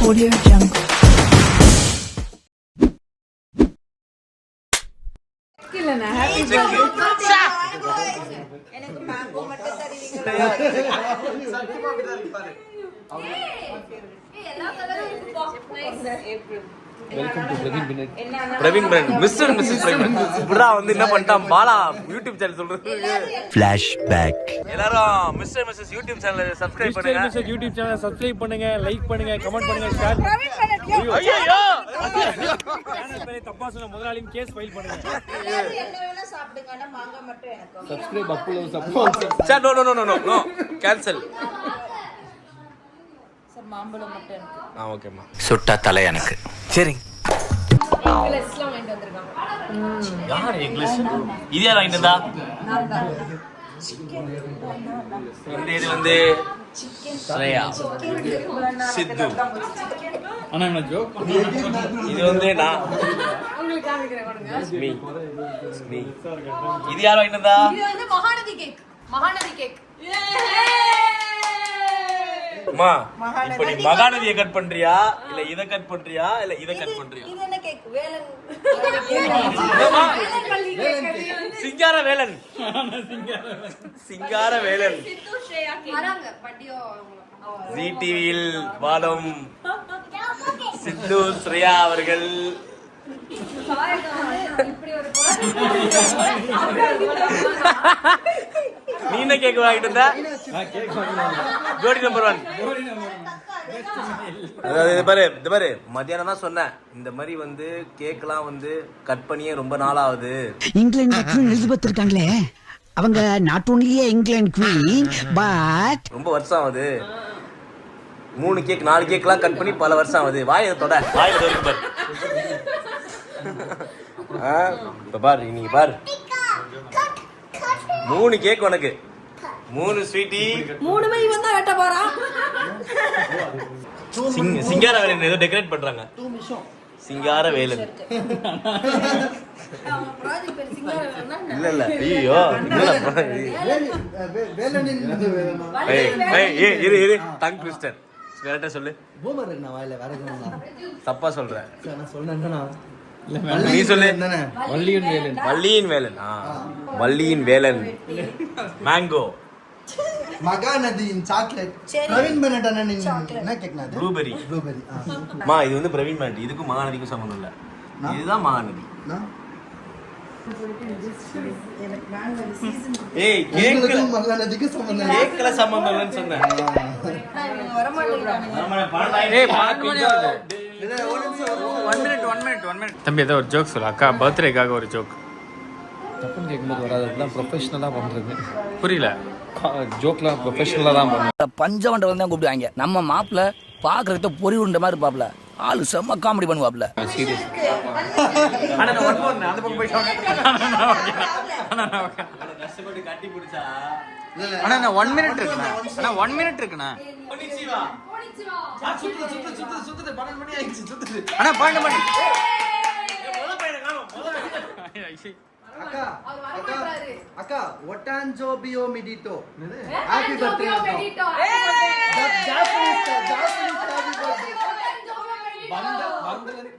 Audio Jungle. இல்லனா happy birthday எனக்கு mango மட்டும் தருவீங்களா சத்தியமா அப்படிதான் இருப்பாரு எல்லா கலரும் இருக்குப்பா nice April welcome to Praveen Bennett Praveen Bennett mister Mrs Praveen புரா வந்து என்ன பண்ணிட்டான் பாலா யூடியூப் சேனல் சொல்றது ஃபிளாஷ்பேக் எல்லாரும் மிஸ்டர் மிஸ்ஸஸ் யூடியூப் சேனலை சப்ஸ்கிரைப் பண்ணுங்க மிஸ்டர் யூடியூப் சேனலை சப்ஸ்கிரைப் பண்ணுங்க லைக் பண்ணுங்க கமெண்ட் பண்ணுங்க ஷேர் பிரவீன் பண்ணட் ஐயோ சேனல் பேரை தப்பா சொன்ன முதலாளியும் கேஸ் ஃபைல் பண்ணுங்க என்ன வேணா சாப்பிடுங்க ஆனா மாங்காய் மட்டும் எனக்கு சப்ஸ்கிரைப் அப்புல support sir no cancel sir மாம்பழம் மட்டும் எனக்கு ஓகேம்மா சுட்டா தலை எனக்கு சரிங்க இங்கிலீஷ்ல வாங்கிட்டு வந்திருக்காங்க யார் இங்கிலீஷ் இது யார் வாங்கிட்டு வந்தா நான் தான் இந்த இது வந்து ஸ்ரேயா சித்து அண்ணா என்ன ஜோக் இது வந்து நான் உங்களுக்கு காமிக்கிறேன் கொடுங்க மீ இது யார் வாங்கிட்டு வந்தா இது வந்து மகாநதி கேக் அம்மா இப்ப நீ மகாநதியை கட் பண்றியா இல்ல இத கட் பண்றியா இல்ல இத கட் பண்றியா இது என்ன கேக் வேலன் சிங்கார வேலன் சிங்கார வேலன் சித்து ஸ்ரேயா கேக் வராங்க பட்டியோ ஜி டிவியில் வாழும் சித்து ஸ்ரேயா அவர்கள் இப்படி ஒரு நீ என்ன கேக் வாங்கிட்டு வந்த கேக் வாங்குறாங்க ஜோடி நம்பர் 1 அதாவது இது பாரு மத்தியானம் தான் சொன்னேன் இந்த மாதிரி வந்து கேக்லாம் வந்து கட் பண்ணியே ரொம்ப நாள் ஆகுது. இங்கிலாந்து குவீன் எலிசபெத் இருக்காங்களே அவங்க நாட் ஒன்லியே இங்கிலாந்து குவீன் பட் ரொம்ப வருஷம் ஆகுது. 3 கேக் 4 கேக்லாம் கட் பண்ணி பல வருஷம் ஆகுது. வாயில தொட வாயில தொட பாரு. இப்ப பாரு நீ பாரு 3 கேக் உனக்கு 3 ஸ்வீட்டி 3 மணி வந்தா வெட்ட போறான். சிங்கார வேலன் ஏதோ டெக்கரேட் பண்றாங்க. சிங்கார வேலன் இல்ல ஐயோ இரு டங் ட்விஸ்டர் கரெக்டா சொல்லு. தப்பா சொல்ற நீ சொல்லு. வள்ளியின் வேலன் வள்ளியின் வேலன் மேங்கோ மகாநதியின் சாக்லேட் பிரவீன் பெனட் அண்ணன் என்ன கேக்குனது ப்ளூபெரி மா இது வந்து பிரவீன் பெனட் இதுக்கும் மகாநதிக்கும் சம்பந்தம் இல்ல. இதுதான் மகாநதி. ஏய் கேக்ல மகாநதிக்கு சம்பந்தம் கேக்ல சம்பந்தம் இல்லன்னு சொன்னேன். வர மாட்டேங்கிறானே. ஏய் பாக்குங்க 1 மினிட் தம்பி ஏதோ ஒரு ஜோக் சொல்லு. அக்கா பர்த்டேக்காக ஒரு ஜோக். தப்புன்னு கேட்கும்போது வராது. அதெல்லாம் ப்ரொஃபஷனலாக பண்ணுறது. புரியல. ஜோக்லாம் ப்ரொஃபஷனலாக தான் பண்ணுறேன். பஞ்சவண்டை தான் கூப்பிடுவாங்க. நம்ம மாப்பிள்ள பார்க்குறத பொறி உருண்ட மாதிரி இருப்பாப்ல. ஆளு செம்ம காமெடி பண்ணுவாப்ல. சீரியஸ் அண்ணா நான் ஒன் மோர் அந்த பக்கம் போய்ட்டோம். கஷ்டப்பட்டு கட்டி பிடிச்சா அண்ணா நான் 1 மினிட் இருக்குண்ணா. அண்ணா 1 மினிட் இருக்குண்ணா. கொனிச்சிவா சுத்துது 12 மணி ஆயிடுச்சு சுத்துது. அண்ணா 12 மணி. முதல்ல பையனை காணோம் அக்கா அக்கா ஒட்டான்ஜோ பியோ மிடிட்டோ ஹேப்பி பர்த்டே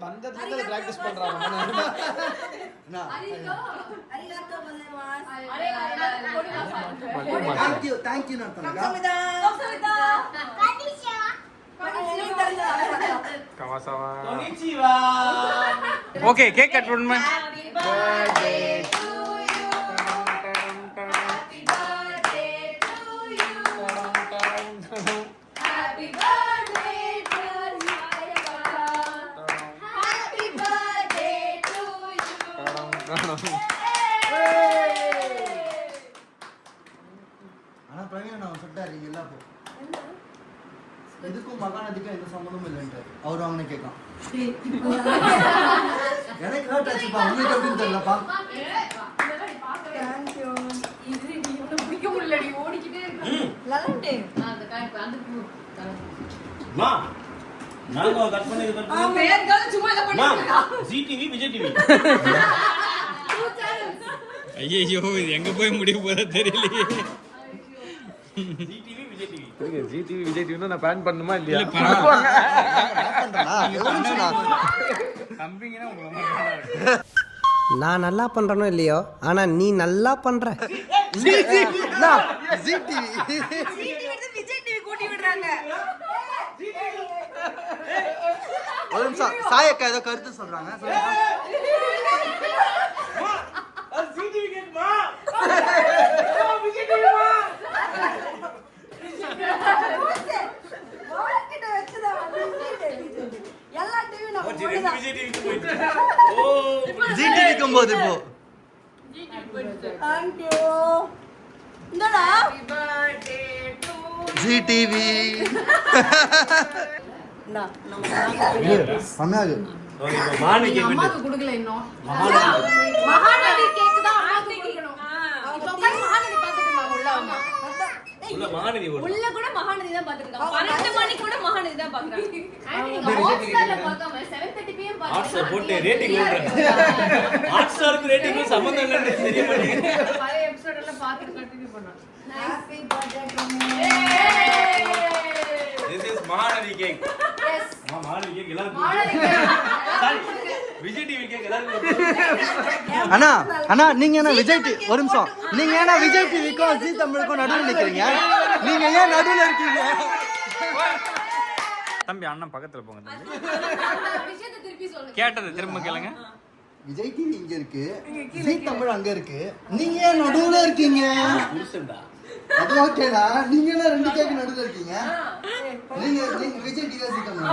வந்ததுல பிராக்டிஸ் பண்றாங்க. Thank you okay cake cut பண்ணுமா. ஆனா பிரவீன் நான் சொல்லிட்டாரு இல்ல போ எதுக்கும் மகாநதிக்கும் எந்த சம்பந்தமும் இல்லைன்ட்டு அவர் வாங்கின கேட்கான். எனக்கு ஹர்ட் ஆச்சுப்பா. உங்களுக்கு எப்படின்னு தெரியலப்பா. மா நாங்க கட் பண்ணி மா ஜி டிவி விஜய் டிவி ஐயோ இது எங்க போய் முடிய போறா தெரியலையே. G TV G TV Vijay TV நான் பேன் பண்ணுமா இல்லையா? நான் நல்லா பண்றேனோ இல்லையோ ஆனா நீ நல்லா பண்ற. ஜி டிவி விஜய் டிவி கூட்டி விடுறாங்க. ஒரு நிமிஷம் சாயக்கா ஏதோ கருத்து சொல்றாங்க. ஜி டிவிக்கும் போது இப்போ ஜி டிவி அம்மாக்கு கொடுக்கல இன்னும். மகாநதி கேக் தான் அம்மாக்கு கொடுக்கணும். இப்போ உட்கார்ந்து மகாநதி பார்த்துட்டு இருந்தாங்க உள்ள அம்மா. உள்ள கூட மகாநதி தான் பாத்துருக்காங்க. 12 மணிக்கு கூட மகாநதி தான் பாக்குறாங்க. நீங்க ஹாட்ஸ்டார்ல பார்க்காம 7:30 pm பாருங்க. போட்டு ரேட்டிங் ஓடுறேன். ஹாட்ஸ்டாருக்கு ரேட்டிங் சம்பந்தம் இல்லன்னு தெரிய மாட்டேங்குது. பழைய எபிசோட் எல்லாம் பார்த்துட்டு கண்டினியூ பண்ணோம். Happy birthday to me. This is Mahanadi cake. Yes. Mahanadi cake எல்லாரும் Mahanadi cake. Vijay TV cake எல்லாரும் அண்ணா நீங்க என்ன விஜய் டிவி ஒரு நிமிஷம் நீங்க ஏன்னா விஜய் டிவிக்கும் ஜி தமிழுக்கும் நடுவில் நிக்கிறீங்க? நீங்க ஏன் நடுவில் இருக்கீங்க? தம்பி அண்ணன் பக்கத்துல போங்க தம்பி. விஷயத்தை திருப்பி சொல்லுங்க. கேட்டது திரும்ப கேளுங்க. விஜய் டிவி இங்க இருக்கு, ஜி தமிழ் அங்க இருக்கு, நீங்க ஏன் நடுவுல இருக்கீங்க? புருஷன்டா. அது ஓகேடா, நீங்க என்ன ரெண்டு கேக்கு நடுவுல இருக்கீங்க? நீங்க விஜய் டிவி ஜி தமிழ்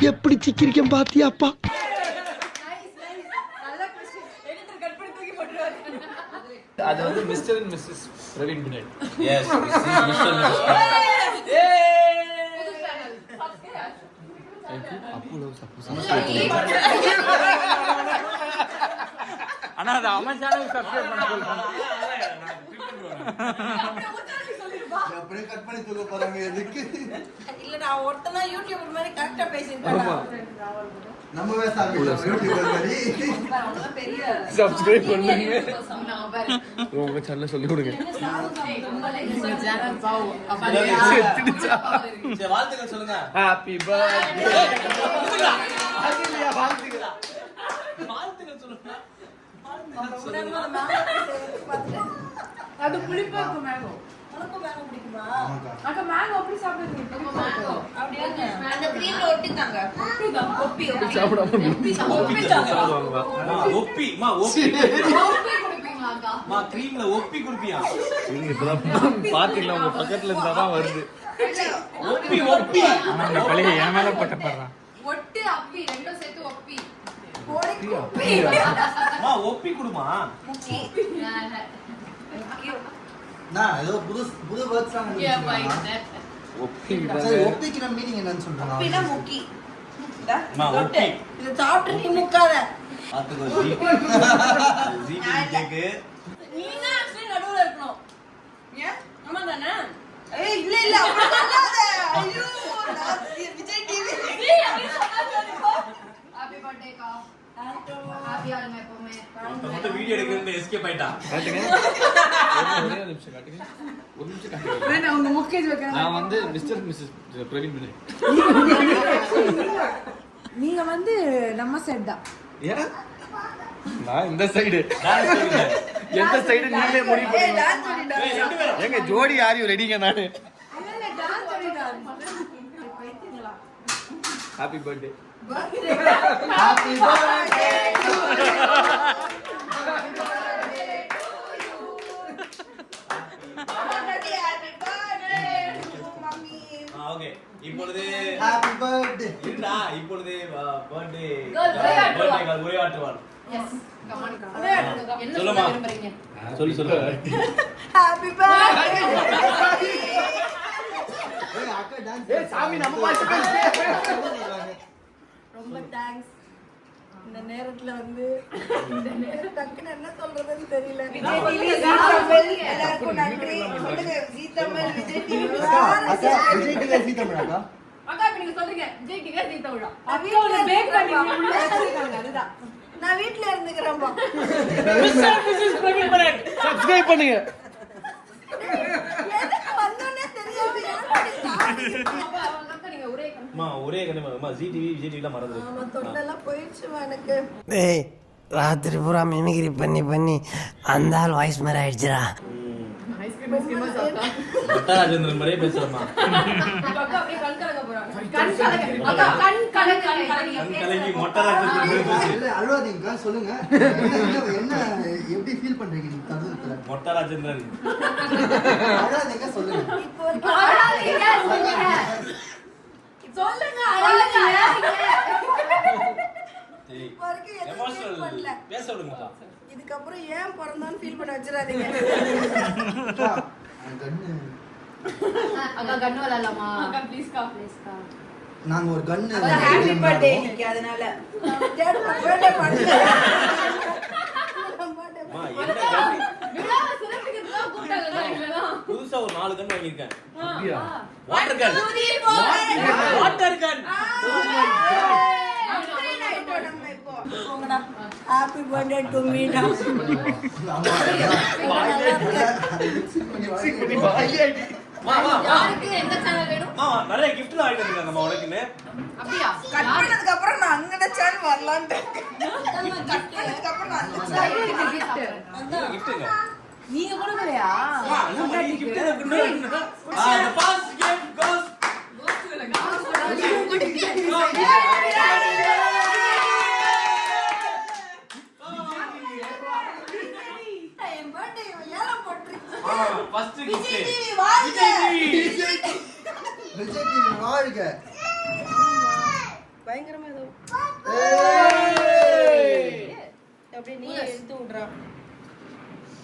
எப்படி சிக்கிரிக்கம் பாத்தியாப்பா? அது வந்து mister and missus Praveen Bennett. Yes, this is Mr. and Mrs. ஆனா அது அவன் சேனல் சப்ஸ்கிரைப் பண்ண சொல்றான். அப்படியே கட் பண்ணி தூக்க போறாங்க எதுக்கு? இல்ல நான் ஒருத்தனா யூடியூபர் மாதிரி கரெக்ட்டா பேசிட்டேன். நம்ம பேசாம யூடியூபர் மாதிரி பெரிய சப்ஸ்கிரைப் பண்ணுங்க. நான் பாரு. உங்க சேனல்ல சொல்லி கொடுங்க. சேனல் பாவு. சரி வாழ்த்துக்கள் சொல்லுங்க. Happy birthday. வாழ்த்துக்கள் சொல்லுங்க. அது புளிப்பா இருக்கும் மேங்கோ. உனக்கு மேங்கோ பிடிக்குமா? அக்கா மேங்கோ அப்படி சாப்பிடுறீங்க. மேங்கோ அப்படியே அந்த கிரீம்ல ஒட்டிட்டாங்க. ஒப்பி சாப்பிடாம ஒப்பிட்டாங்க. ஒப்பி மா ஒப்பி குடிப்பீங்களா அக்கா? மா கிரீம்ல ஒப்பி குடிப்பியா? நீங்க இப்பதான் பாத்தீங்களா உங்க பக்கத்துல இருந்தா தான் வருது. ஒப்பி ஒப்பி ஆனா இந்த பழைய என் மேல பட்டப்படுறான். ஒட்டு அப்பி ரெண்டும் சேர்த்து ஒப்பி. மா ஒப்பி குடுமா. நான் ஏதோ புது வேர்ட்ஸ் எல்லாம் கண்டுபிடிச்சிருக்கேன். சரி ஒப்பிக்கிற மீனிங் என்னன்னு சொல்றாங்க? ஒப்பினா முக்கி. மா ஒப்பி இது சாப்பிட்டு நீ முக்காத. பாத்துக்கோ ஜி டிவி கேக்கு. நீங்க ஆக்சுவலி நடுவுல இருக்கணும். ஏன்? ஆமா தானே? ஏய் இல்ல இல்ல அப்படி சொல்லாத. ஐயோ நான் விஜய் டிவி. ஹேப்பி பர்த்டே அக்கா. ஹேப்பி ஆளுங்க எப்பவுமே. மொத்த வீடியோ எடுக்கிறது எஸ்கேப் ஆயிட்டா. காட்டுங்க. ஒரே நிமிஷம் காட்டுங்க. ஒரு நிமிஷம் காட்டுங்க. நான் உங்க முக்கேஜ் வைக்கிறேன். நான் வந்து மிஸ்டர் மிஸ்ஸஸ் பிரவீன் பினேட். நீங்க வந்து நம்ம சைடு தான். ஏன்? நான் இந்த சைடு. டான்ஸ் சொல்லுங்க. எந்த சைடு நீங்களே முடிவு பண்ணுங்க. டான்ஸ் பண்ணிட்டா. ஏய் ரெண்டு பேரும் ஏங்க ஜோடி ஆர் யூ ரெடிங்க நானு. இல்ல டான்ஸ் பண்ணிட்டா. பைத்தியங்களா? Happy birthday. Happy birthday to okay இப்பொழுது ஹாப்பி பர்த்டே. இருடா இப்பொழுது பர்த்டே Girl, பர்த்டே கால் உரையாற்றுவார். எஸ். கமான். என்ன சொல்லுமா. சொல்ல விரும்புறீங்க? சொல்லு ஹாப்பி பர்த்டே. ஏய் அக்கா டான்ஸ். ஏய் சாமி நம்ம பாட்டு பேசு. ரொம்ப தேங்க்ஸ். இந்த நேரத்துல வந்து இந்த நேரம் டக்குன்னு என்ன சொல்றதுன்னு தெரியல. விஜய் டிவி எல்லாருக்கும் நன்றி சொல்லுங்க. ஜீ தமிழ் விஜய் டிவி அக்கா விஜய் டிவி ஜி தமிழ் அக்கா. அக்கா இப்ப நீங்க சொல்றீங்க விஜய் டிவி தீத்த விழா. அதுதான் நான் வீட்ல இருந்துக்கிறேன்பா. சப்ஸ்கிரைப் பண்ணுங்க. கண்டிப்பா ஜி டிவி விஜய் டிவிலாம் மறந்துரு. ஆமா தொண்டெல்லாம் போயிடுச்சுமா எனக்கு. டேய் ராத்திரி பூரா மிமிகிரி பண்ணி பண்ணி அந்த ஆள் வாய்ஸ் மாதிரி ஆயிடுச்சுடா. பட்டாராஜேந்திரன் மாதிரியே பேசுறமா. அக்கா அப்படியே கண் கலங்க போறாங்க. கண் கலங்க. அக்கா கண் கலங்கி மொட்டராஜேந்திரன் பேசு. இல்ல அழுவாதீங்க சொல்லுங்க. என்ன எப்படி ஃபீல் பண்றீங்க நீங்க தருணத்துல? மொட்டராஜேந்திரன் அழுவாதீங்க சொல்லுங்க. இப்போ வரைக்கும் அழாதீங்க சொல்லுங்க அழாதீங்க. இப்போ வரைக்கும் எதுவும் feel பண்ணல. பேச விடுங்கப்பா. இதுக்கப்புறம் ஏன் பிறந்தோன்னு ஃபீல் பண்ண வச்சிடாதீங்க. அக்கா கண்ணு விளையாடலாமா? அக்கா ப்ளீஸ் கா. நாங்க ஒரு கன்னு ஹாப்பி பர்த்டே இன்னைக்கு அதனால டேட் பர்த்டே பண்ணல. அம்மா என்ன கன்? விழாவை சிறப்பிக்கிறதுக்கு தான் கூப்பிட்டாங்க இல்லனா? புதுசா ஒரு 4 கன் வாங்கியிருக்கேன். அப்படியா? Water gun. Happy birthday to me டா. யாருக்கு எந்த சேனல் வேணும்? நிறைய கிஃப்ட்லாம் வாங்கிட்டு வந்திருக்காங்க அம்மா உனக்குன்னு. அப்படியா? கட் பண்ணதுக்கு அப்புறம் நான் அங்கட சேனல் வரலாம்னு கட் பண்ணதுக்கு அப்புறம் நான் அந்த சேனல் கிஃப்ட்டுங்க. நீங்க கொடுக்கலையா? நம்ம கிஃப்ட் இருக்குன்னு. the first gift goes N birthday ஏலம் போட்டுருச்சு. first gift. விஜய் டிவி வாழ்க. விஜய் டிவி வாழ்க. பயங்கரமா ஏதோ அப்படியே நீ எடுத்து விடுறா.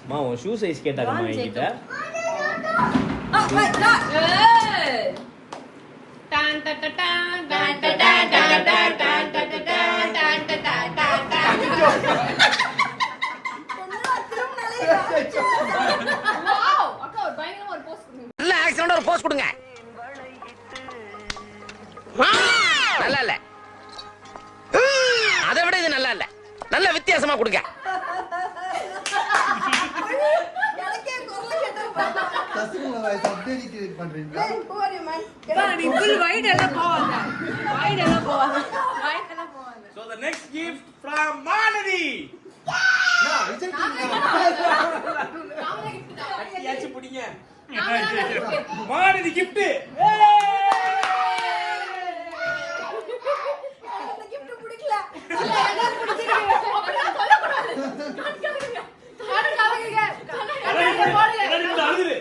அம்மா உன் ஷூ சைஸ் கேட்டாங்கம்மா என்கிட்ட. டான் ட ட டான் டான் ட டான் டான் டான் டான் ட ட டான் டான் ட டான் டான் டான். வாவ் அக்கா ஒரு பயங்கரமா ஒரு போஸ்ட் கொடுங்க. நல்ல ஆக்சன்ட் ஒரு போஸ்ட் கொடுங்க. நல்லா இல்ல. அதை விட இது நல்லா இல்ல. நல்ல வித்தியாசமா கொடுங்க. எனக்கே குரல் கேட்டா கஸ்டமர் வாய்ஸ் அப்டேட் கிரியேட் பண்றீங்களா? போறே மேன். நீ ஃபுல் வைட் எல்லாம் போவாங்க. வைட் எல்லாம் போவாங்க. So the next gift from Manadi. நான் விஜய் டிவி நாமளே gift தான். கட்டியாச்சு புடிங்க. நாமளே மானதி gift. அந்த gift பிடிக்கல. இல்ல எனக்கு பிடிச்சிருக்கு. அப்படி சொல்ல கூடாது. கண் கலங்குங்க. கண் கலங்குங்க. கண் போடுங்க. அழுகுது.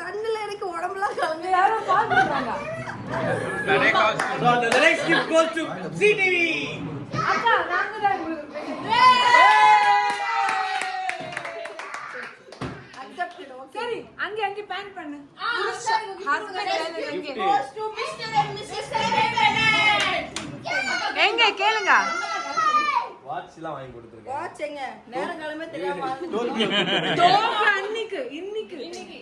கண்ணுல எனக்கு உடம்பெல்லாம் கலங்க. யாரும் பாத்துறாங்க. So the next gift goes to ZTV. அக்கா நாங்க தான் உங்களுக்கு அக்செப்டட். ஓகே. சரி அங்க அங்க பேன் பண்ணு. Husband Goes to Mr. and Mrs. Bennett. எங்க கேளுங்க. வாட்ச்லாம் வாங்கி கொடுத்துருக்கேன். வாட்ச் எங்க நேரம் காலமே தெரியாம தோக்க இன்னைக்கு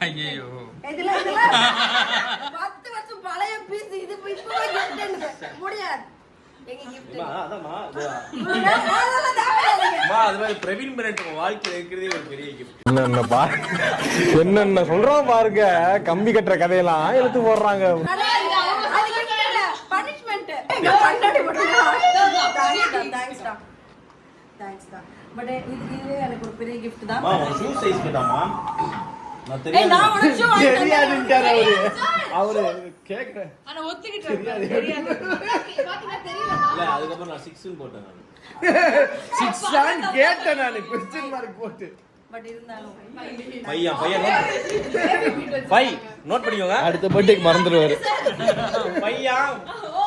ஐயோ இதுல 10 வருஷம் பழைய பீஸ் இது இப்போ கிஃப்ட் முடியாது. எங்க கிஃப்ட் அதாம்மா அதெல்லாம் தேவையில்லை. அம்மா அது மாதிரி பிரவீன் பெனட் உங்க வாழ்க்கையில இருக்கிறதே ஒரு பெரிய கிஃப்ட். என்னென்ன சொல்றோம் பாருங்க. கம்பி கட்டுற கதையெல்லாம் எடுத்து போடுறாங்க. அது gift இல்ல பனிஷ்மென்ட். கண்ணாடி போடுங்க. தேங்க்ஸ் டா. பட் இது எனக்கு ஒரு பெரிய gift தான். அம்மா உன் ஷூ சைஸ் கேட்டாமா? நான் ஏய் தெரியாது. நான் உனக்கு ஷூ வாங்கி தெரியாதுன்றாரு அவரு கேக்குறேன். انا ஒத்துக்கிட்டேன். தெரியாது. பாத்தீங்க தெரியல. இல்ல அதுக்கப்புறம் நான் 6 ன்னு போட்டேன் நான். 6 தான் கேட்டேன் நான் क्वेश्चन மார்க் போட்டு. பட் இருந்தாலும் பையன் நோட் பண்ணிக்கோங்க. அடுத்த பர்த்டேக்கு மறந்துடுவாரு. பையன் ஓ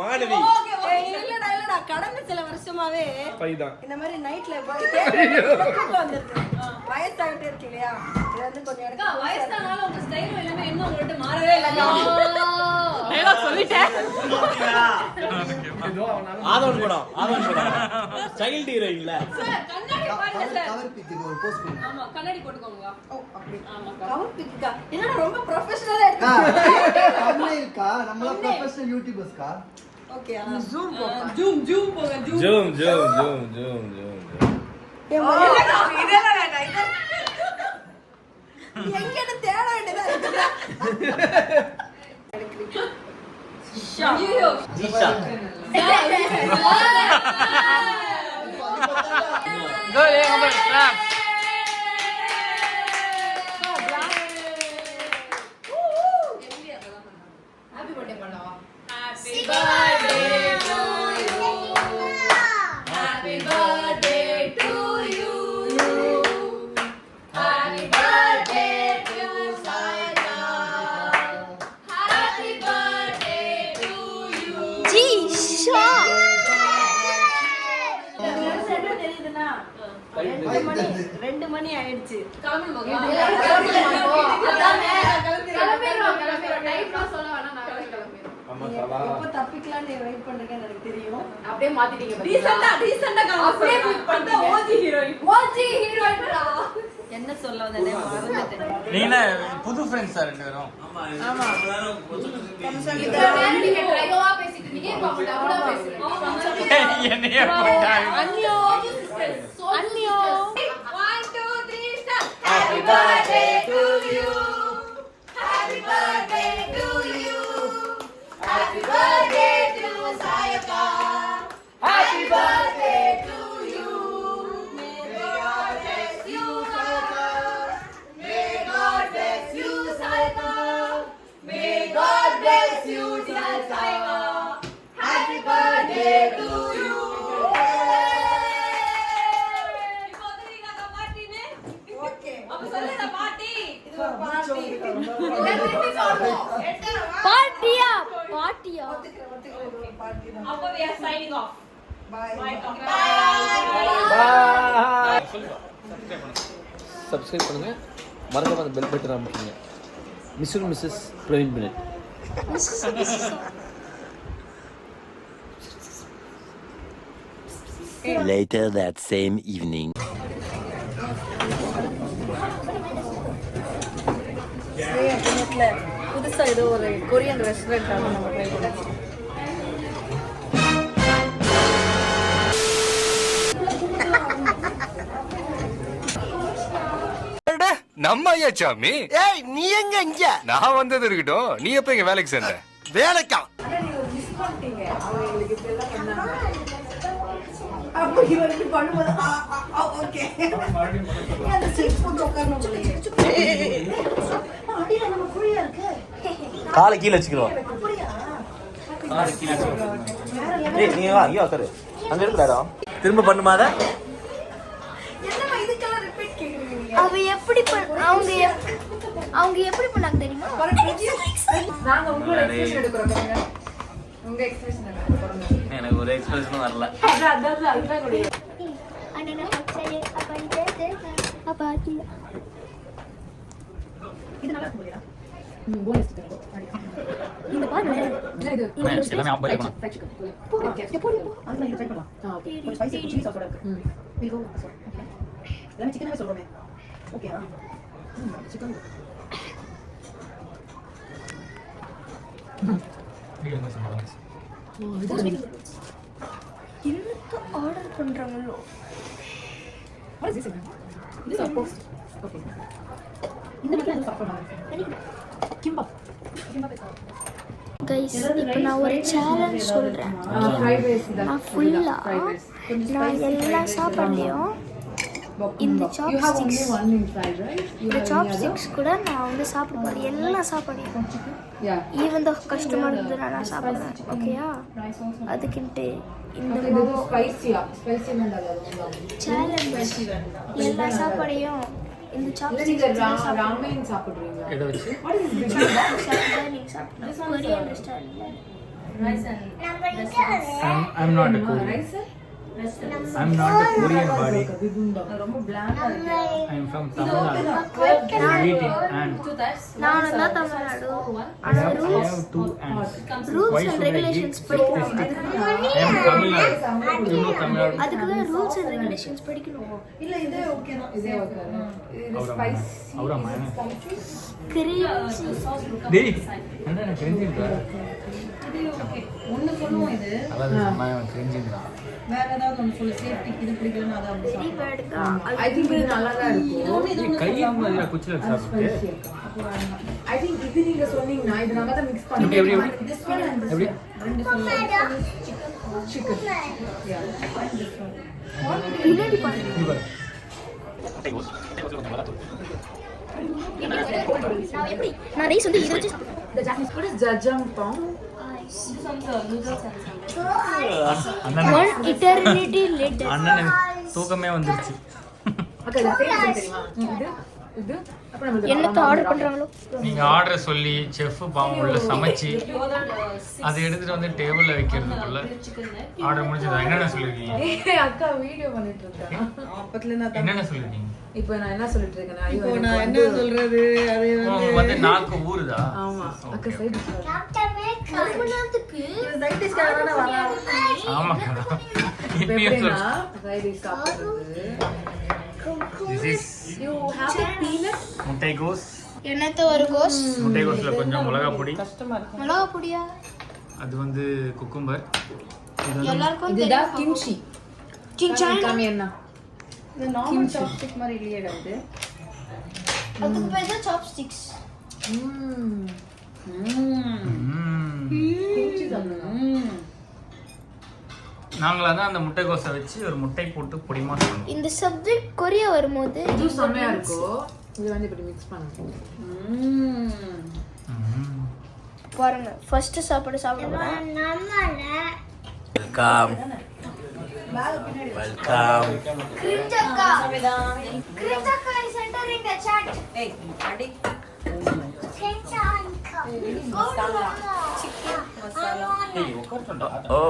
மாணவி. ஓகே இல்லடா கடந்த சில வருஷமாவே பைதான். இந்த மாதிரி நைட்ல போய் வந்துருக்கு. வயசாகிட்டே இருக்கு இல்லையா? இது வந்து கொஞ்சம் அக்கா எனக்கு வயசானாலும் உங்க ஸ்டைல் எல்லாமே இன்னும் உங்கள்ட்ட மாறவே இல்ல. டயலாக் சொல்லிட்டேன். ஆதவன் படம் சைல்ட் ஹீரோயின்ல. சார் கண்ணாடி பாருங்க சார். கவர் பிக்கு ஒரு போஸ்ட் பண்ணுங்க. ஆமா கண்ணாடி போட்டுக்கோங்க. ஓ அப்படி ஆமாக்கா. கவர் பிக்கா என்னடா ரொம்ப ப்ரொபஷனலா இருக்கு. கம்ப்ளைன்ட்கா நம்மள ப்ரொபஷனல் யூடியூபர்ஸ்கா. ஓகே ஜூம் போ. ஜூம் போங்க ஜூம். ஜூம். இதெல்லாம் வேண்டாம். இது எங்கன்னு தேட வேண்டியதா இருக்கு. கிடைக்கிறீங்க. ஜீஷா ஹாப்பி பர்த்டே பண்ணவா? Happy birthday to you. Happy birthday to you. Happy birthday to Saida. Happy birthday to you. Jisha. ரெண்டு மணி ஆயிடுச்சு. கிளம்பிடுவோம். எப்போ தப்பிக்கலாம்னு வெயிட் பண்றேன்னு எனக்கு தெரியும். அப்படியே மாத்திட்டீங்க. அப்படியே பண்ண ஓஜி ஹீரோயின். என்ன சொல்ல வந்தேனே மறந்துட்டேன். நீ என்ன புது ஃப்ரெண்ட்ஸா ரெண்டு பேரும்? ஆமா. நீங்க ட்ரைவா பேசிட்டு இருந்தீங்க. இப்ப அவங்க டபுளா பேசுறீங்க. என்னைய போட்டாங்க. அன்னியோ. 1 2 3 start. Happy birthday to you. Happy birthday to you. Happy birthday to Sayaka. Happy birthday to you. May God bless you, Sayaka. May God bless you, Sayaka. May God bless you, Sayaka. Happy birthday to you. Okay. அப்ப சொல்லுங்க பாட்டி. இது ஒரு பாட்டி. பாட்டியா அப்ப we are signing off. Bye. Subscribe பண்ணுங்க, மறக்காம அந்த பெல் பட்டன் அமுக்குங்க. மிஸ்டர் மிஸ்ஸஸ் பிரவீன் பினட். Later that same evening. புதுசா ஏதோ ஒரு கொரியன் ரெஸ்டாரண்ட் நம்ம ட்ரை பண்ணலாம். நம்ம ஐயா சாமி. ஏய் நீ எங்க இங்க? நான் வந்தது இருக்கட்டும், நீ எப்ப இங்க வேலைக்கு சேர்ந்த? வேலைக்கா? மிஸ் பண்ணிட்டீங்க. அவங்க எங்களுக்கு இதெல்லாம் பண்ணாங்க. அப்ப இவருக்கு பண்ணும்போது ஓகே. அந்த சீட் போட்டு உட்காரணும் போலயே. அடியில நம்ம குழியா இருக்கு. காலை கீழே வச்சுக்கிறோம். ஏய் நீ வா இங்க உட்காரு. அங்க இருக்குடா இடம். திரும்ப பண்ணுமா அத? என்னமா இதுக்கெல்லாம் ரிப்பீட் கேக்குறீங்க? அவங்க எப்படி பண்ணாங்க தெரியுமா? நாங்க உங்களோட எக்ஸ்பிரஷன் எடுக்கறோம் பாருங்க. உங்க எக்ஸ்பிரஷன் எடுக்கறோம். எனக்கு ஒரு எக்ஸ்பிரஷனும் வரல. அதான் கூடிய. அண்ணா சரி அப்ப இது நல்லா இருக்குடா. போனஸ் தரேன். இந்த பாருங்க. இது எல்லாமே ஆஃப் பண்ணலாம். ஓகே. எப்போ அங்க ட்ரை பண்ணலாம். ஓகே. ஒரு ஸ்பைசி சில்லி சாஸ் இருக்கு. We'll go. ஓகே. எல்லாமே சிக்கனவே சொல்றோமே. ஓகே. சிக்கன். என்னக்கு ஆர்டர் பண்றாங்களோ? What is this? This is a post. Okay. இந்த மாதிரி சாப்பிடுறாங்க. கிம்பப். கிம்பப் is கைஸ் இப்போ நான் ஒரு சேலஞ்ச் சொல்றேன். நான் ஃபுல்லா நான் எல்லா சாப்பாட்லயும் இந்த சாப்ஸ்டிக்ஸ் கூட நான் வந்து சாப்பிட போறேன். எல்லா சாப்பாடையும் ஈவன் த கஷ்டமா இருந்தது நான் சாப்பிடுவேன். ஓகேயா? அதுக்குன்ட்டு இந்த சேலஞ்ச் எல்லா சாப்பாடையும் இந்த சாப்ஸ்டிக்ஸ் ராமன் சாப்பிடுறீங்க. எதை வச்சு? நீங்க சாப்பிடுங்க. கொரியன் ரெஸ்டாரன்ட்ல I'm not a Korean. I'm not a Korean body. ரொம்ப பிளாண்டா இருக்கு. I'm from Tamil Nadu. I eat in ants. நான் தான் Tamil Nadu. I have two ants. Rules and regulations படிக்கணும். I am Tamil Nadu. You know Tamil Nadu? அதுக்கு தான் rules and regulations படிக்கணும். இல்ல இதே ஓகே தான். இதே ஓகே. இது ஸ்பைஸ். அவரா man. கிரேவி டேய் என்ன நான் தெரிஞ்சிருக்கா? இது ஓகே. ஒன்னு சொல்லுவோம் இது. அதாவது நான் தெரிஞ்சிருக்கா. வேற ஏதாவது ஒன்று சொல்லு. சேஃப்டிக்கு இது பிடிக்கலன்னு அதை அப்படி சாப்பிடலாம். ஐ திங்க் இது நல்லா தான் இருக்கும். கையில் குச்சில சாப்பிட்டு ஐ திங்க் இது நீங்க சொன்னீங்கன்னா இது நம்ம தான் மிக்ஸ் பண்ணி எப்படி எப்படி ரெண்டு சிக்கன் பின்னாடி பாருங்க. நான் ரைஸ் வந்து இது வச்சு The Japanese food is jajangmyeon. one eternity later. அண்ணன் தூக்கமே வந்துருச்சு. அக்கா இது பேர் தெரியுமா? இது அப்ப நம்ம என்னத்த ஆர்டர் பண்றாங்களோ நீங்க ஆர்டர் சொல்லி செஃப் பாவம் உள்ள சமைச்சு அதை எடுத்துட்டு வந்து டேபிள்ல வைக்கிறதுக்குள்ள ஆர்டர் முடிஞ்சதா? என்னென்ன சொல்லிருக்கீங்க? அக்கா வீடியோ பண்ணிட்டு இருக்காங்க. அப்பத்துல நான் என்னென்ன சொல்லிருக்கீங்க? இப்போ நான் என்ன சொல்லிட்டு இருக்கேன்னா இப்போ நான் என்ன சொல்றது அது வந்து நாக்கு ஊறுதா? ஆமா அக்கா சைடு சைட் டிஷ்காக தான வராங்க. ஆமா எப்படின்னா சைடு டிஷ் சாப்பிடுறது. This is You have a peanut. முட்டைகோஸ். என்னத்த ஒரு கோஸ் முட்டைகோஸ்ல கொஞ்சம் மிளகாய் பொடி, மிளகா பொடியா? அது வந்து குக்கும்பர், எல்லாருக்கும் இதுதான் கிம்ச்சி. கிம்ச்சி காமி என்ன இந்த நார்மல் சாப்ஸ்டிக் மாதிரி இல்லையே அது. அதுக்கு பேர் தான் சாப்ஸ்டிக்ஸ். கிம்ச்சி சாப்பிடுங்க. நாங்களா தான் அந்த முட்டைகோஸை வச்சு ஒரு முட்டை போட்டு பொடிமா பண்ணோம். இந்த சப்ஜெக்ட் கொரியா வரும்போது இது செமையா இருக்கும். இது வந்து இப்படி மிக்ஸ் பண்ணுங்க. பாருங்க ஃபர்ஸ்ட் சாப்பிட சாப்பிடுறோம். Welcome welcome. கிரிஞ்சக்கா கிரிஞ்சக்கா இஸ் என்டரிங் தி chat. ஏய் அடி கிரிஞ்சக்கா சிக்கன் மசாலா. Oh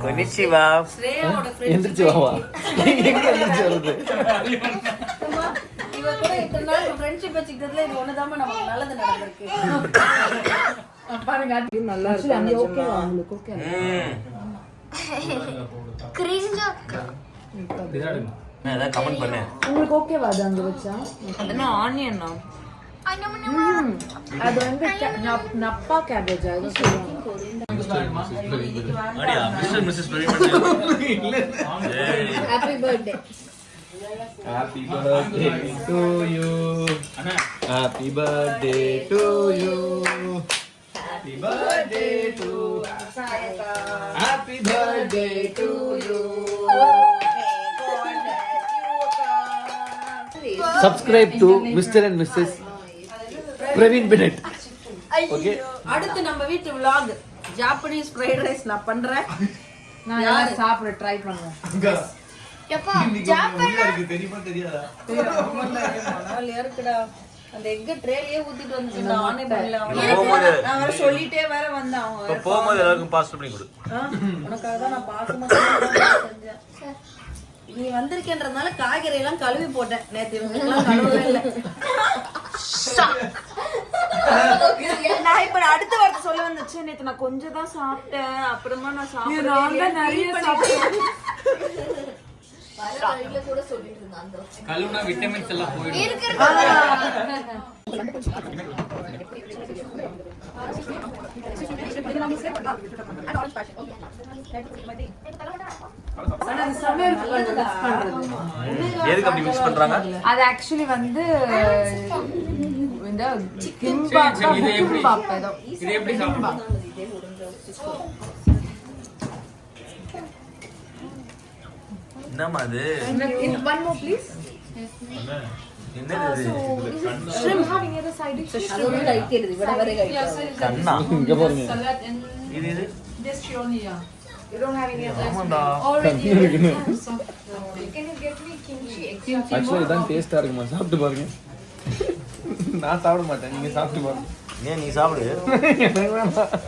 konnichiwa. ஸ்ரேயாவோட ஃப்ரெண்ட் எந்திரிச்சு வாவா. எங்க எந்திரிச்சு வருது? இவ கூட இத்தனை நாள் ஃப்ரெண்ட்ஷிப் வச்சுக்கிறதுல இது ஒண்ணுதாம்மா நமக்கு நல்லது நடந்திருக்கு. பாருங்க அது நல்லா இருக்கு. அது ஓகே உங்களுக்கு ஓகே. கிரிஞ்சக்கா நான் ஏதாவது கமெண்ட் பண்ணேன். உங்களுக்கு ஓகேவா அது அங்க வச்சா? என்ன ஆனியன் நா? அது வந்து நப்பா கேபேஜ் அது சொல்லுவாங்க. அடியா மிஸ்டர் மிஸ்ஸஸ் பெரிய happy birthday. Happy birthday to you. Happy birthday to you. Happy birthday to Sayaka. Happy birthday to you. Subscribe to Mr. and Mrs. Praveen Bennett. Okay. அடுத்து நம்ம வீட்டு vlog ஜாப்பனீஸ் ஃப்ரைட் ரைஸ் நான் பண்றேன். நான் யார் சாப்பிட try பண்ணுவேன். எப்பா ஜாப்பன்ல தெரியுமா தெரியாதா? மணால் இருக்குடா. அந்த எக் ட்ரேலயே ஊத்திட்டு வந்து நானே பண்ணல. போகும்போது நான் வர சொல்லிட்டே வேற வந்தேன். அவன் இப்போ போகும்போது எல்லாருக்கும் பாஸ் பண்ணி கொடு. உனக்காக தான் நான் பாசமா செஞ்சேன். நீ வந்திருக்கேன்றதுனால காய்கறி எல்லாம் கழுவி போட்டேன். நேத்து இவங்களுக்குலாம் கழுவவே இல்லை. நான் இப்ப அடுத்த வார்த்தை சொல்ல வந்துச்சு. நேத்து நான் கொஞ்சம் தான் சாப்பிட்டேன். அப்புறமா நான் சாப்பிட்டேன் நிறைய சாப்பிட்டேன். கழுவுனா விட்டமின்ஸ் எல்லாம் போயிடும். எதுக்கு அப்படி மிக்ஸ் பண்றாங்க? அது ஆக்சுவலி வந்து இந்த இது எப்படி இது எப்படி சாப்பிடலாம்? என்னம்மா அது? one more please. என்னது இது? Shrimp having other side dish. அது வந்து கைக்கிறது விட வரை கைக்கிறது. கண்ணா இங்க பாருங்க. இது இது Just only yeah. You don't have any other. ஆமாடா. Already. Can you get me kimchi? Actually இதான் டேஸ்டா இருக்குமா? சாப்பிட்டு பாருங்க. நான் சாப்பிட மாட்டேன். நீங்க சாப்பிட்டு பாருங்க. ஏன் நீ சாப்பிடு.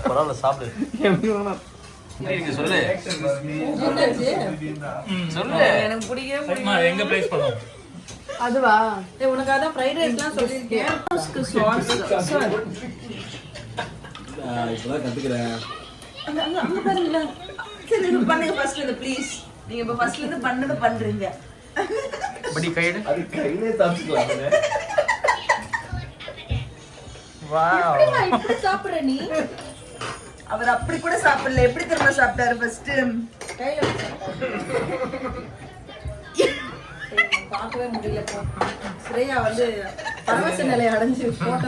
பரவாயில்ல சாப்பிடு. எனக்கு வேணாம். நீங்க சொல்லு. சொல்லு. எனக்கு பிடிக்கவே சரிம்மா, எங்க பிளேஸ் பண்ணுவோம்? அதுவா? ஏய் உனக்கு அத ஃப்ரைட் ரைஸ்லாம் சொல்லிருக்கேன். சாஸ். இப்பதான் கத்துக்கிறேன். அங்க பாருங்க. சரி இது பண்ணுங்க ஃபர்ஸ்ட்ல இருந்து ப்ளீஸ். நீங்க இப்ப ஃபர்ஸ்ட்ல இருந்து பண்ணது பண்றீங்க. படி கைடு. அது கையிலே சாப்பிட்டுக்கலாம். இப்படி சாப்பிடுற நீ? அவர் அப்படி கூட சாப்பிடல. எப்படி தெரியுமா சாப்பிட்டாரு? ஃபர்ஸ்ட் கையில வச்சு பார்க்கவே முடியல. ஸ்ரேயா வந்து பரவச நிலை அடைஞ்சு போட்டோ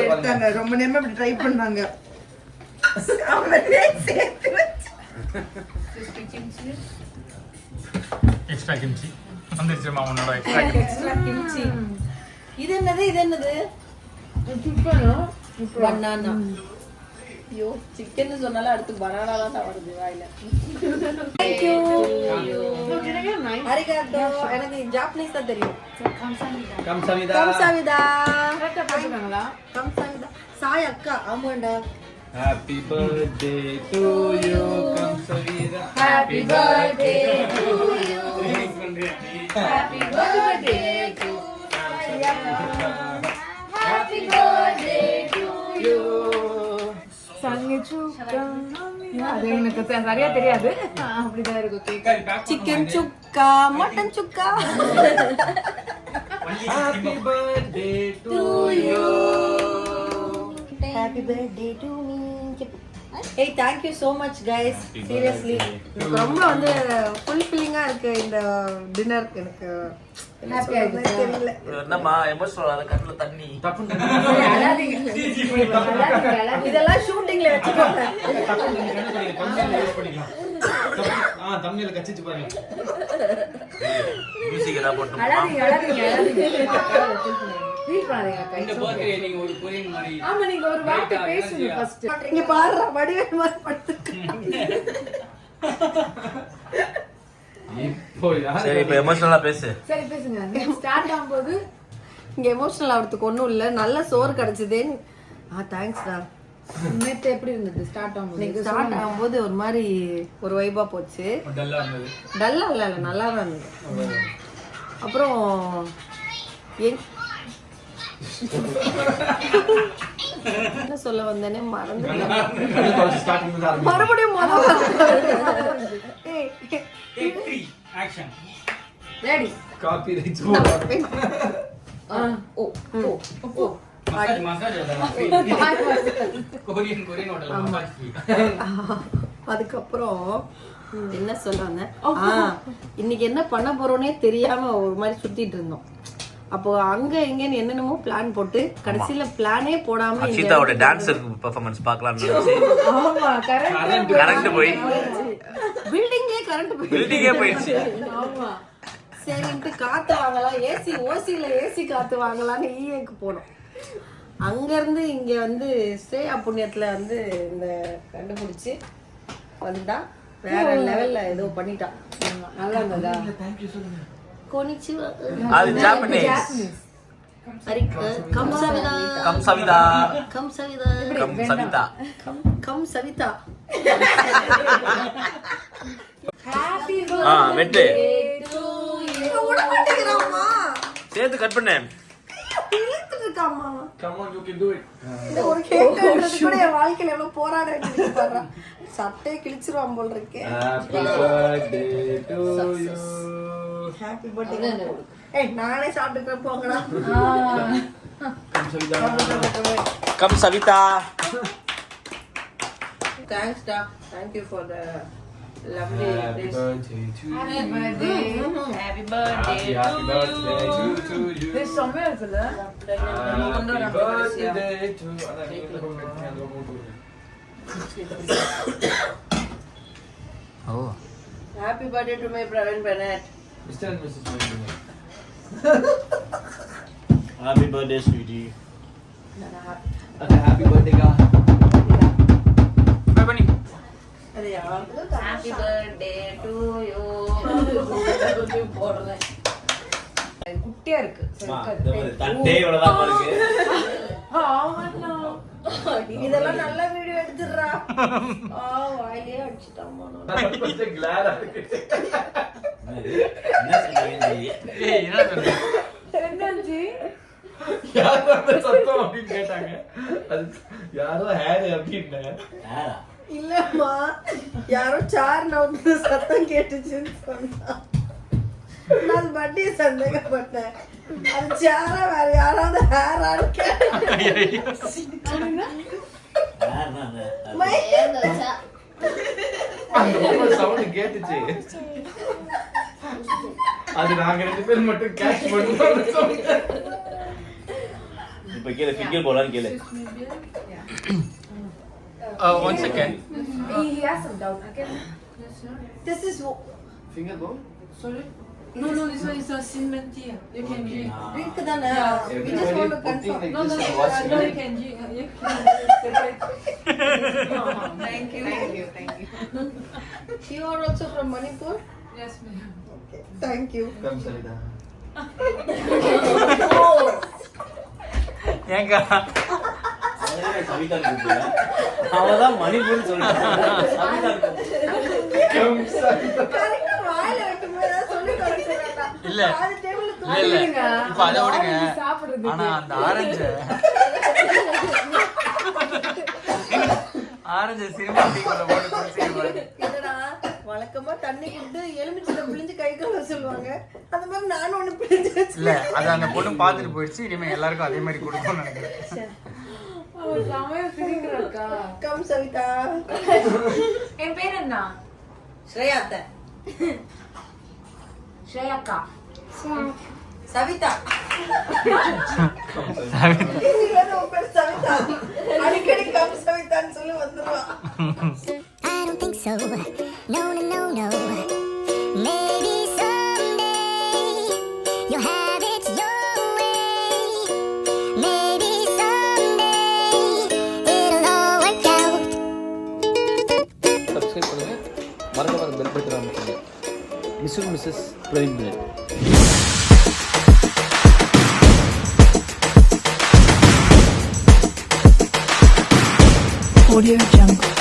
எடுத்தாங்க. ரொம்ப நேரமா இப்படி ட்ரை பண்ணாங்க. எக்ஸ்ட்ரா கிம்ச்சி வந்துருச்சு மாமனோட எக்ஸ்ட்ரா கிம்ச்சி. இது என்னது? இது என்னது? பனானா. ஐயோ, சிக்கன் சொன்னாலும் அடுத்து பனானா தான் வருது வாயில. Thank you. arigato. எனக்கு ஜாப்பனீஸ் தான் தெரியும். கம்சாமிதா கம்சாமிதா. கரெக்ட்டா போடுறாங்களா? கம்சாமிதா. சாய் அக்கா. ஆமாண்டா. ஹேப்பி பர்த்டே டு யூ கம்சாமிதா. Happy birthday to you. Happy birthday to Happy birthday to you. அது எனக்கு சரியா தெரியாது. அப்படிதான் இருக்கும். Chicken sukka, mutton sukka. Happy birthday to you. Happy birthday to me. Hey, thank you so much guys. Seriously. ரொம்ப வந்து ஃபுல்ஃபில்லிங்கா இருக்கு இந்த டின்னர். எனக்கு ஹாப்பியா இருக்கு. தெரியல. என்னம்மா எமோஷனல் ஆன கண்ணுல தண்ணி. இதெல்லாம் ஷூட்டிங்ல வெச்சுக்கோங்க. தம்ப்நெயில கச்சிச்சு பாருங்க. மியூசிக் ஏதா போட்டு. இந்த பர்த்டே நீங்க ஒரு கொரியன் மாதிரி. ஆமா, நீங்க ஒரு வார்த்தை பேசுங்க ஃபர்ஸ்ட். இங்க பாரு, வடிவேல் மாதிரி படுத்துட்டு. இப்போ சரி இப்போ எமோஷனலா பேசு. சரி பேசுங்க. ஸ்டார்ட் ஆகும்போது இங்க எமோஷனல் ஆகிறதுக்கு ஒன்றும் இல்லை. நல்ல சோறு கிடைச்சதே. தேங்க்ஸ்டா. நேத்து எப்படி இருந்தது? ஸ்டார்ட் ஆகும்போது ஸ்டார்ட் ஆகும்போது ஒரு மாதிரி ஒரு வைபா போச்சு. டல்லா இருந்தது. டல்லா இல்லை, நல்லா தான் இருந்தது. அப்புறம் என்ன சொல்ல வந்தேனே மறந்து மறுபடியும் action ready. Copyrights. Massage Korean hotel massage free. அதுக்கப்புறம் என்ன சொல்ல வந்தேன்? இன்னைக்கு என்ன பண்ண போறோன்னே தெரியாம ஒரு மாதிரி சுத்திட்டு இருந்தோம். அப்போ அங்க இங்கன்னு என்னென்னமோ பிளான் போட்டு கடைசியில பிளானே போடாம அக்ஷிதாவோட டான்ஸர் பெர்ஃபார்மன்ஸ் பார்க்கலாம்னு நினைச்சு கரண்ட் போய் பில்டிங்கே போயிடுச்சு. சரின்ட்டு காத்து வாங்கலாம், ஓசியில ஏசி காத்து வாங்கலாம்னு ஈஏக்கு போனோம். அங்க இருந்து இங்க வந்து ஸ்ரேயா புண்ணியத்துல வந்து இந்த கண்டுபிடிச்சு வந்தா வேற லெவல்ல ஏதோ பண்ணிட்டான். நல்லா இருந்ததா? Konnichiwa. அது ஜாப்பனீஸ். கம்சவிதா. கம்சவிதா. கம்சவிதா. கம்சவிதா. கம்சவிதா. ஹாப்பி வெட்டு to you. ஓட மாட்டேங்கறாமா? சேர்த்து கட் பண்ணு. இழுத்துட்டு இருக்காமா? Come on, you can do it. இந்த ஒரு கேக்குறது கூட என் வாழ்க்கையில எவ்வளவு போராட வேண்டியது பாரு. சட்டையை கிழிச்சிருவான் போல இருக்கு. Happy birthday to you. Happy birthday. ஏய் நானே சாப்பிட்டுக்கறேன் போங்கடா. Come Savita. Thanks da. Thank you for the lovely Happy this. birthday to you. Happy birthday. Happy birthday. Happy birthday to you. This summer இருக்குல? Happy birthday to Oh. Happy birthday to my Praveen Bennett. Mr. and Mrs. Mendina. Happy birthday sweetie. Okay, happy birthday ga. Bye bunny. Adya. Happy birthday to you. போடுறேன். குட்டியா இருக்கு. தட்டே இவ்வளவுதான் இருக்கு. ஆமாண்ணா. இதெல்லாம் நல்ல video எடுத்துறா. வாயிலே அடிச்சிட்டாமா. கொஞ்சம் glad இருக்கு. என்ன சொல்றீங்க? ஏய் என்ன சொல்ற? என்னாச்சு? யாரோ அந்த சத்தம் அப்படின்னு கேட்டாங்க. அது யாரோ ஹேர் அப்படின்னா. இல்லம்மா, யாரோ சார் நவுந்து சத்தம் கேட்டுச்சுன்னு சொன்னா. நான் பட்டியை சந்தேகப்பட்டேன். அது சேரா வேற யாராவது ஹேரான்னு சவுண்ட் கேட்டுச்சு அது நாங்க 2 பேர் மட்டும் கேட்ச் பண்ணோம். இப்போ கேளு ஃபிங்கர் போலான்னு கேளு. One second. He has some doubt. Okay. This is Finger ball? sorry. No, this one is a cement tea. You can drink. Drink தானே. We just Everybody want to putting confirm. like this and watching You it. can drink. You can separate. Thank you. You are also from Manipur? Yes, ma'am. Okay. Thank you. Come, Sarita. ஏங்கா சவிதா கூப்பிடுறா. அவதான் மணிப்பூர் சொல்லிட்டான். சவிதா கரெக்டா வாயில வைக்கும்போது ஏதாவது சொல்லி கொடுக்கறேன்டா. இல்ல. அது டேபிள்ல இல்ல தூக்கிடுங்க. இப்ப அதை விடுங்க. ஆனா அந்த ஆரஞ்சு சிறுமி டீக்குள்ள போட்டு குடிச்சிருப்பாங்க. என்னடா வழக்கமா தண்ணி குடித்து எலுமிச்சை பிழிஞ்சு கை கழுவ சொல்லுவாங்க. அந்த மாதிரி நானும் ஒண்ணு பிழிஞ்சு இல்ல வச்சிருக்கேன். அது அந்த பொண்ணு பாத்துட்டு போயிடுச்சு. இனிமே எல்லாருக்கும் அதே மாதிரி கொடுக்கணும்னு நினைக்கிறேன். கம் சவிதா. என் பேர் என்ன? ஸ்ரேயாத்த. ஸ்ரேயாக்கா. சவிதா. நீங்க உங்க பேர் சவிதா. அடிக்கடி கம் சவிதான்னு சொல்லி வந்துருவா. I don't think so. No, no, no, no. Maybe someday you'll have it your way. Maybe someday it'll all work out. Subscribe பண்ணுங்க. மறக்காம பெல் பட்டன் அமுக்குங்க. Mr Mrs Praveen Pillai. Audio Jungle.